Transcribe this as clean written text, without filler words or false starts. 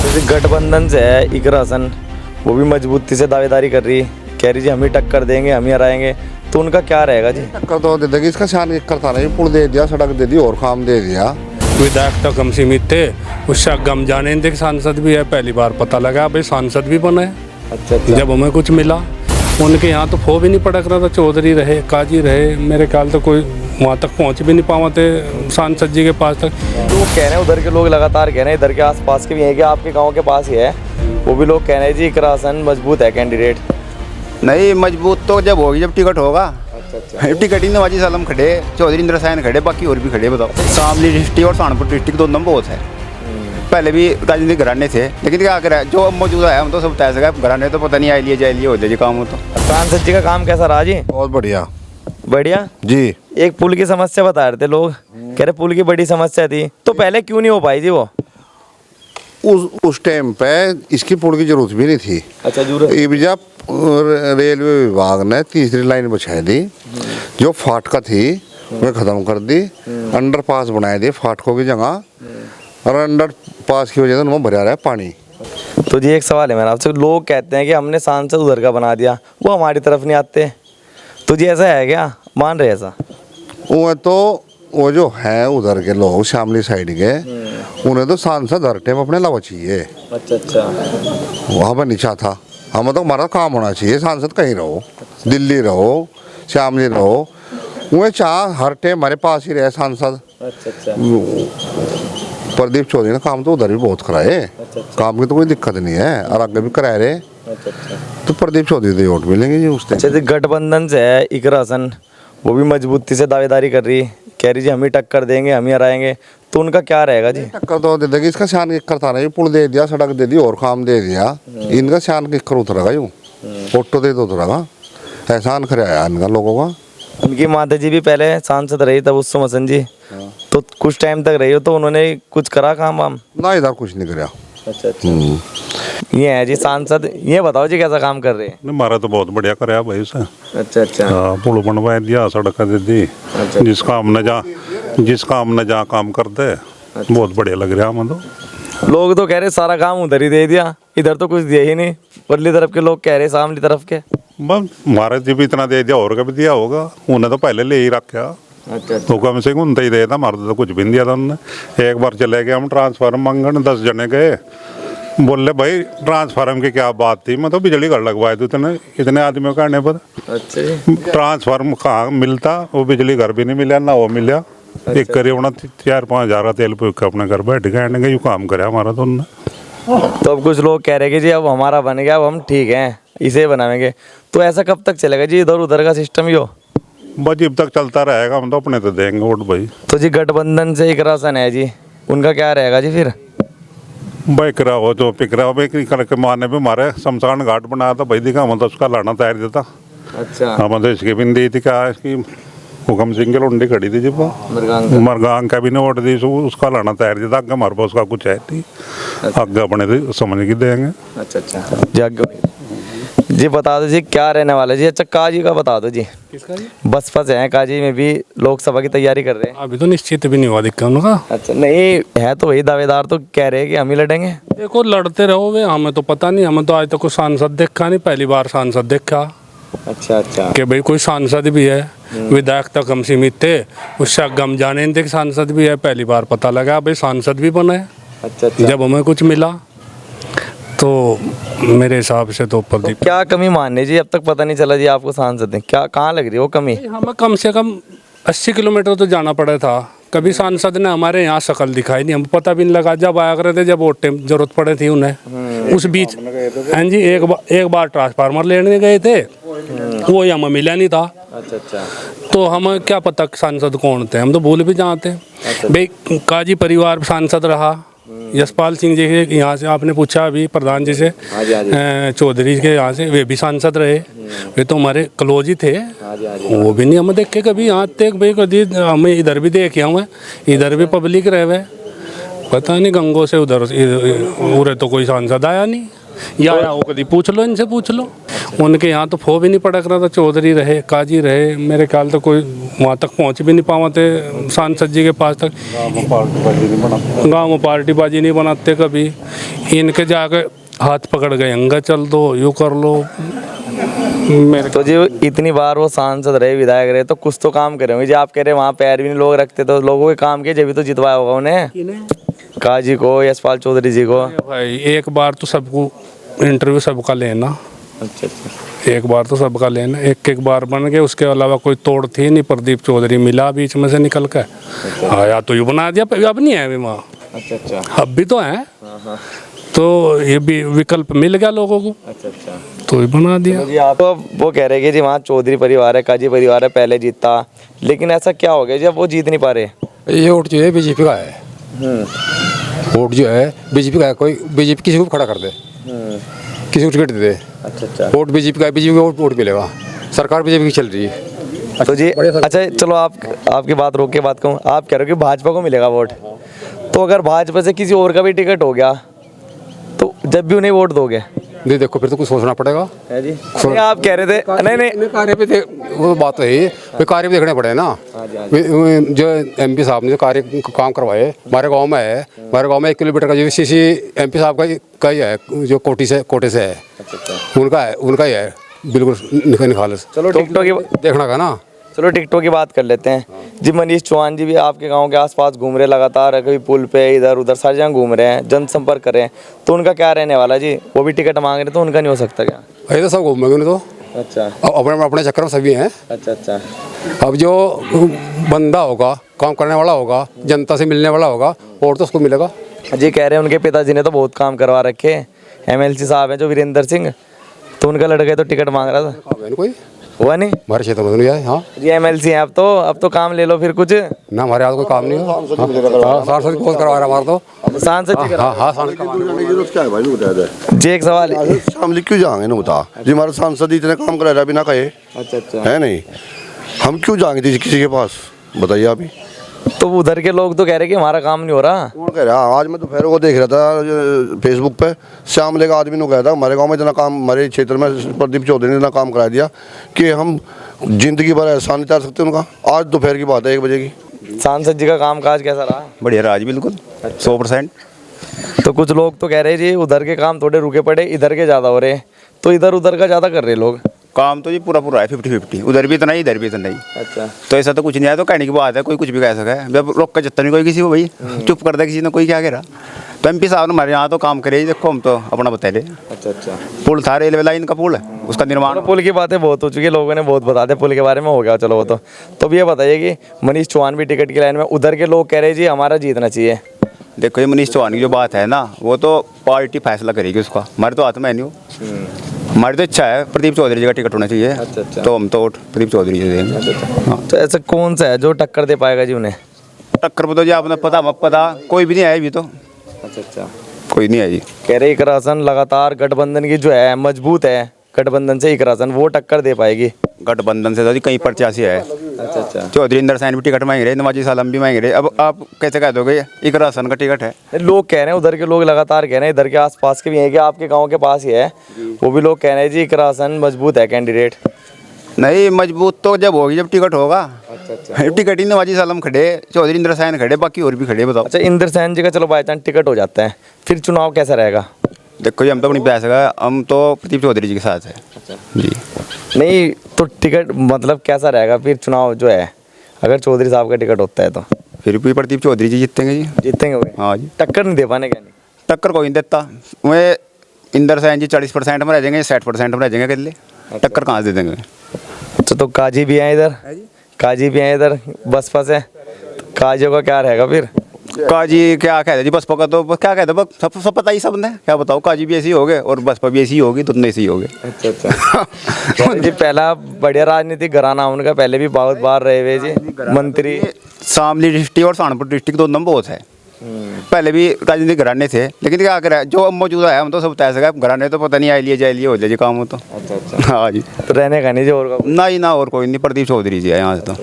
जैसे गठबंधन से है इकरा हसन, वो भी मजबूती से दावेदारी कर रही, कह रही जी हम ही टक्कर देंगे, हम ही हराएंगे, तो उनका क्या रहेगा जी? टक्कर तो दे देगी, इसका शान करता नहीं, पुल दे दिया, सड़क दे दी और काम दे दिया। विधायक तक हम सीमित थे, उससे गम जाने देख सांसद भी है, पहली बार पता लगा भाई सांसद भी बने। अच्छा। जब हमें कुछ मिला, उनके यहाँ तो फो भी नहीं पड़क रहा था, चौधरी रहे, काजी रहे, मेरे ख्याल तो कोई वहाँ तक पहुँच भी नहीं पावा थे सांसद जी के पास तक। तो वो कह रहे हैं, उधर के लोग लगातार कह रहे हैं, इधर के आसपास के भी हैं कि आपके गांव के पास ही है, वो भी लोग कह रहे हैं जी इकरा हसन मजबूत है कैंडिडेट। नहीं, मजबूत तो जब होगी, जब टिकट होगा। टिकट ही नवाजी सालम खड़े, चौधरी इंद्र सैन खड़े, बाकी और भी खड़े। बताओ, शामली डिस्ट्रिक्ट और सहारनपुर डिस्ट्रिक्ट दोनों बहुत है। पहले भी राजनीतिक घराने थे, लेकिन क्या करें, जो मौजूदा है हम तो सब तय सका, घराने तो पता नहीं, आई लिए जाए लिए हो जाए काम हो। तो सांसद जी का काम कैसा रहा जी? बहुत बढ़िया बढ़िया जी। एक पुल की समस्या बता रहे थे लोग, कह रहे पुल की बड़ी समस्या थी, तो पहले क्यों नहीं हो पाई जी वो? उस टाइम पे इसकी पुल की जरूरत भी नहीं थी। अच्छा, जरूरत जब रेलवे विभाग ने तीसरी लाइन बिछा दी, जो फाटका थी वह खत्म कर दी, अंडरपास बनाए दी फाटकों की जगह, और अंडरपास की वजह से उनमें भरा रहा है पानी। तो जी एक सवाल है मेरा आपसे, लोग कहते हैं कि हमने सांसद उधर का बना दिया, वो हमारी तरफ नहीं आते, तो जी ऐसा है क्या? मान रहे ऐसा? वो जो है उधर के लोग शामली साइड के, उन्हें तो सांसद हर टाइम अपने लावा चाहिए। अच्छा। वहाँ पर नीचा था, हमें तो हमारा काम होना चाहिए, सांसद कहीं रहो, दिल्ली रहो, शामली रहो, वह चाह हर टाइम हमारे पास ही रहे सांसद। अच्छा। प्रदीप चौधरी ने काम तो उधर भी बहुत कराए, काम की तो कोई दिक्कत नहीं है, और आगे भी कराए रहे। तो प्रदीप चौधरी तो वोट मिलेंगे जी उससे। अच्छा, गठबंधन से है इकरा हसन, वो भी मजबूती से दावेदारी कर रही, कह रही जी हम ही टक्कर देंगे, हम ही हराएंगे, तो उनका क्या रहेगा जी? टक्कर तो दे देगी, इसका शान करता नहीं, पुल दे दिया, सड़क दे दी और काम दे दिया, इनका शान किकर उतरेगा, यूँ फोटो दे तो उतरेगा, एहसान कराया इनका लोगों का। उनकी माता जी भी पहले सांसद रही तब उस मसन जी, तो कुछ टाइम तक रही हो, तो उन्होंने कुछ करा काम वाम? ना, इधर कुछ नहीं कराया। अच्छा। ये है जी सांसद, ये बताओ जी कैसा काम कर रहे हैं? हमारा तो बहुत बढ़िया कराया भाई उसे। अच्छा। हाँ, पुल बनवा दिया, सड़क दे दी, जिस काम न जा काम कर दे, बहुत बढ़िया लग रहा हमें तो। लोग तो कह रहे सारा काम उधर ही दे दिया, इधर तो कुछ दिया ही नहीं, परली तरफ के लोग कह रहे सामली तरफ के। बस हमारे जी भी इतना दे दिया, और कभी दिया होगा, उन्हें तो पहले ले ही रखा। अच्छा। तो कम से कम उनते ही दे था, हमारे तो कुछ भी नहीं दिया था उन्होंने। एक बार चले गए हम ट्रांसफार्म मांगने, 10 जने गए, बोले भाई ट्रांसफार्म की क्या बात थी, मैं तो बिजली घर लगवाए थे इतने आदमियों का आने पर। अच्छा। ट्रांसफार्म कहाँ मिलता, वो बिजली घर भी नहीं मिला, ना वो मिला। एक करीब 4-5 हजार का तेल फूक के अपने घर बैठ गए, यू काम करे हमारा तो उन्होंने। तो अब कुछ लोग कह रहे कि जी अब हमारा बन गया, अब हम ठीक हैं, इसे बनाएंगे, तो ऐसा कब तक चलेगा जी इधर उधर का सिस्टम यो? बस जब तक चलता रहेगा, हम तो अपने तो देंगे वोट भाई। तो जी गठबंधन से इकरा हसन है जी, उनका क्या रहेगा जी फिर? भाई करा हो तो पिकरा हो, के मारने पे हमारे शमशान घाट बनाया था भाई, दिखा हम तो उसका लाना तैयार देता। अच्छा। हम तो इसकी भी दी थी, क्या इसकी हुक्म सिंह की लुंडी खड़ी थी जब मरगांग का भी नहीं वोट दी, उसका लाना तैयार देता, आगे हमारे पास उसका कुछ है नहीं, आगे अपने तो समझ के देंगे। अच्छा जी बता दो जी क्या रहने वाला जी? अच्छा, काजी का बता दो जी। किसका जी? बसपा से हैं, काजी में भी लोकसभा की तैयारी कर रहे हैं। अभी तो निश्चित भी नहीं हुआ दिक्कत उनका। अच्छा, नहीं है तो वही दावेदार तो कह रहे हैं कि हम ही लड़ेंगे। देखो लड़ते रहो वे, हमें तो पता नहीं, हमें तो आज तक कोई सांसद देखा नहीं, पहली बार सांसद देखा। अच्छा। कि भाई कोई सांसद भी है, विधायक तक हम सीमित थे, उससे गम जाने देख सांसद भी है, पहली बार पता लगा भाई सांसद भी बने। अच्छा। जब हमें कुछ मिला तो मेरे हिसाब से तो प्रदीप। तो क्या कमी मानने जी, अब तक पता नहीं चला जी आपको सांसद है, क्या कहाँ लग रही है वो कमी? हमें कम से कम 80 किलोमीटर तो जाना पड़ा था, कभी सांसद ने हमारे यहाँ शक्ल दिखाई नहीं, हमें पता भी नहीं लगा। जब आया करे थे, जब वोट टाइम जरूरत पड़े थी उन्हें, उस बीच हाँ जी एक बार ट्रांसफार्मर लेने गए थे, वो हमें मिला नहीं था। अच्छा। तो हमें क्या पता सांसद कौन थे, हम तो भूल भी जाते। भाई काजी परिवार सांसद रहा, यशपाल सिंह जी के यहाँ से आपने पूछा अभी प्रधान जी से, चौधरी के यहाँ से, वे भी सांसद रहे, वे तो हमारे क्लोज ही थे। वो भी नहीं हमें देखे कभी यहाँ तक भाई, कभी हमें इधर भी देखे हुए, इधर भी पब्लिक रहे हुए, पता नहीं गंगों से उधर तो कोई सांसद आया नहीं। या वो कभी पूछ लो, इनसे पूछ लो। उनके यहाँ तो फो भी नहीं पड़क रहा था, चौधरी रहे, काजी रहे, मेरे ख्याल तो कोई वहाँ तक पहुँच भी नहीं पावा थे सांसद जी के पास तक। गाँव में पार्टी बाजी नहीं बनाते कभी, इनके जाके हाथ पकड़ गए, अंगा चल दो, यूँ कर लो। मेरे तो जी इतनी बार वो सांसद रहे, विधायक रहे, तो कुछ तो काम करे होंगे जी। आप कह रहे वहाँ पैर भी नहीं लोग रखते, तो लोगों के काम किए जब भी तो जितवाया होगा उन्हें, काजी को, यशपाल चौधरी जी को। भाई एक बार तो सबको इंटरव्यू सबका लेना, अच्छा अच्छा। एक बार तो सबका लेना, एक बार बन गए, उसके अलावा कोई तोड़ थी नहीं। प्रदीप चौधरी मिला बीच में से निकल कर, आया तो यू बना दिया, अब नहीं है अभी वहाँ। अच्छा अच्छा। अब भी तो है, तो ये भी विकल्प मिल गया लोगों को, अच्छा अच्छा। तो ये बना दिया। जी आप तो वो कह रहे हैं कि जी वहाँ चौधरी परिवार है, काजी परिवार है, पहले जीता, लेकिन ऐसा क्या हो गया जी अब वो जीत नहीं पा रहे? ये वोट जो है बीजेपी का है, वोट जो है बीजेपी का है। कोई बीजेपी किसी को भी खड़ा कर दे, किसी को टिकट दे दे, अच्छा अच्छा। वोट बीजेपी का है, बीजेपी का वोट मिलेगा। सरकार बीजेपी की चल रही है। तो जी अच्छा चलो आपकी बात रोक के बात कहूँ, आप कह रहे हो कि भाजपा को मिलेगा वोट, तो अगर भाजपा से किसी और का भी टिकट हो गया तो जब भी उन्हें वोट दोगे? नहीं देखो, फिर तो कुछ सोचना पड़ेगा। है जी। नहीं, आप कह रहे थे नहीं कार्य पे वो बात तो है, फिर कार्य भी देखने पड़े ना। जो एमपी साहब ने जो कार्य काम करवाए हमारे गांव में है, हमारे गांव में 1 किलोमीटर का जो सीसी एमपी साहब का ही है, जो कोटे से है, उनका ही है, बिल्कुल निखालस। चलो टिकटों की देखना का ना। चलो टिकटों की बात कर लेते हैं जी। मनीष चौहान जी भी आपके गांव के आसपास घूम रहे लगातार, कभी पुल पे इधर उधर सारी जगह घूम रहे हैं, जनसंपर्क कर रहे हैं, तो उनका क्या रहने वाला जी? वो भी टिकट मांग रहे, तो उनका नहीं हो सकता क्या? ये तो सब घूमेंगे उन्हें तो, अच्छा। अपने अपने चक्कर में सभी हैं। अच्छा अच्छा। अब जो बंदा होगा, काम करने वाला होगा, जनता से मिलने वाला होगा, और तो उसको मिलेगा। जी कह रहे हैं उनके पिताजी ने तो बहुत काम करवा रखे, MLC साहब हैं जो वीरेंद्र सिंह, तो उनका लड़का तो टिकट मांग रहा था, कोई हुआ नहीं? हमारे क्षेत्र में तो नहीं है। हाँ जी MLC हैं अब तो काम ले लो फिर कुछ। ना, हमारे यहाँ कोई काम नहीं है। सांसद बहुत करवा रहा हमारा तो। सांसद जी हाँ हाँ, सांसद क्या है भाई, बता दे जी एक सवाल है। शामिल क्यों जाएंगे ना, बता जी। हमारे सांसद इतने काम करा रहा बिना कहे, अच्छा अच्छा। है नहीं, हम क्यों जाएंगे किसी के पास, बताइए अभी। तो उधर के लोग तो कह रहे कि हमारा काम नहीं हो रहा। कौन कह रहा है? आज मैं दोपहर को देख रहा था फेसबुक पे, श्यामले का आदमी ने कहा था हमारे गांव में इतना काम, हमारे क्षेत्र में प्रदीप चौधरी ने इतना काम करा दिया कि हम जिंदगी भर एहसान नहीं उतार सकते उनका। आज दोपहर की बात है, 1 बजे की। सांसद जी का कामकाज कैसा रहा? बढ़िया रहा जी, बिल्कुल 100%। तो कुछ लोग तो कह रहे जी उधर के काम थोड़े रुके पड़े, इधर के ज़्यादा हो रहे, तो इधर उधर का ज़्यादा कर रहे लोग। काम तो जी पूरा है 50-50, उधर भी इतना ही, इधर भी इतना ही। अच्छा। तो ऐसा तो कुछ नहीं है, तो कहने की बात है, कोई कुछ भी कह सका है। जब रोक का जत्ता नहीं कोई किसी को, भाई चुप कर दे किसी ने, कोई क्या कह रहा। तो MP साहब ने हमारे यहाँ तो काम करे, देखो हम तो अपना बता रहे। अच्छा अच्छा। पुल था, रेलवे लाइन का पुल है, उसका निर्माण। पुल की बातें बहुत हो चुकी है, लोगों ने बहुत बता दिया पुल के बारे में, हो गया चलो वो तो। तो अब ये बताइए कि मनीष चौहान भी टिकट की लाइन में, उधर के लोग कह रहे जी हमारा जीतना चाहिए। देखो ये मनीष चौहान की जो बात है ना, वो तो पार्टी फैसला करेगी उसका, हमारे तो हाथ में नहीं हो। हमारी तो इच्छा है प्रदीप चौधरी जी का टिकट होना चाहिए। अच्छा अच्छा। तो हम तो वोट प्रदीप चौधरी जी देंगे। हाँ। तो ऐसा कौन सा है जो टक्कर दे पाएगा जी उन्हें? टक्कर पे तो जी आपने पता कोई भी नहीं आया अभी तो। अच्छा अच्छा। कोई नहीं आई जी। कह रहे इकरासन लगातार गठबंधन की जो है मजबूत है, गठबंधन से इकरासन वो टक्कर दे पाएगी। गठबंधन से तो जी कई प्रत्याशी है। अच्छा अच्छा। चौधरी इंदर सैन भी टिकट मांग रहे, नवाजी सालम भी मांग रहे। अब आप कैसे कह दोगे इकरासन का टिकट है? लोग कह रहे हैं, उधर के लोग लगातार कह रहे हैं, इधर के आसपास के भी हैं कि आपके गांव के पास ही है, वो भी लोग कह रहे हैं जी इकरासन मजबूत है कैंडिडेट। नहीं, मजबूत तो जब होगी जब टिकट होगा। अच्छा अच्छा। टिकट ही नवाजी सालम खड़े, चौधरी इंदर सैन खड़े, बाकी और भी खड़े, बताओ। अच्छा इंदर सैन जी का चलो बाई चांस टिकट हो जाता है, फिर चुनाव कैसा रहेगा? देखो जी हम तो अपनी बहस है, हम तो प्रदीप चौधरी जी के साथ है। अच्छा। जी नहीं तो टिकट मतलब कैसा रहेगा फिर चुनाव जो है, अगर चौधरी साहब का टिकट होता है तो? फिर भी प्रदीप चौधरी जी जीतेंगे जी। जीतेंगे वो? हाँ जी। टक्कर नहीं दे पाने क्या? नहीं टक्कर कोई नहीं देता। वे इंदर सैन जी 40% में रह जाएंगे, 60% में रह जाएंगे, कर ले टक्कर कहाँ से दे देंगे? अच्छा तो काजी भी हैं इधर, काजी भी हैं इधर बसपा से, काजियों का क्या रहेगा फिर? काजी क्या कहते जी, बसपा का तो क्या कहते बस सब पता ही सब ने, क्या बताओ। काजी भी ऐसी ही हो गए और बसपा भी ऐसी ही होगी, दोनों ऐसे ही हो गए। अच्छा अच्छा। जी पहला बढ़िया राजनीतिक घराना उनका, पहले भी बहुत बार रहे हुए जी मंत्री। शामली डिस्ट्रिक्ट और सहारनपुर डिस्ट्रिक्ट दोनों बहुत है। पहले भी राजनीतिक घराने थे, लेकिन क्या करें जो अब मौजूदा है हम तो सब तय सका घराने तो पता नहीं, आए लिए जाए लिए हो जाए जी काम हो तो। अच्छा अच्छा। हाँ जी। तो रहने का नहीं जी और का? ना ही ना और कोई नहीं, प्रदीप चौधरी जी है यहाँ से तो।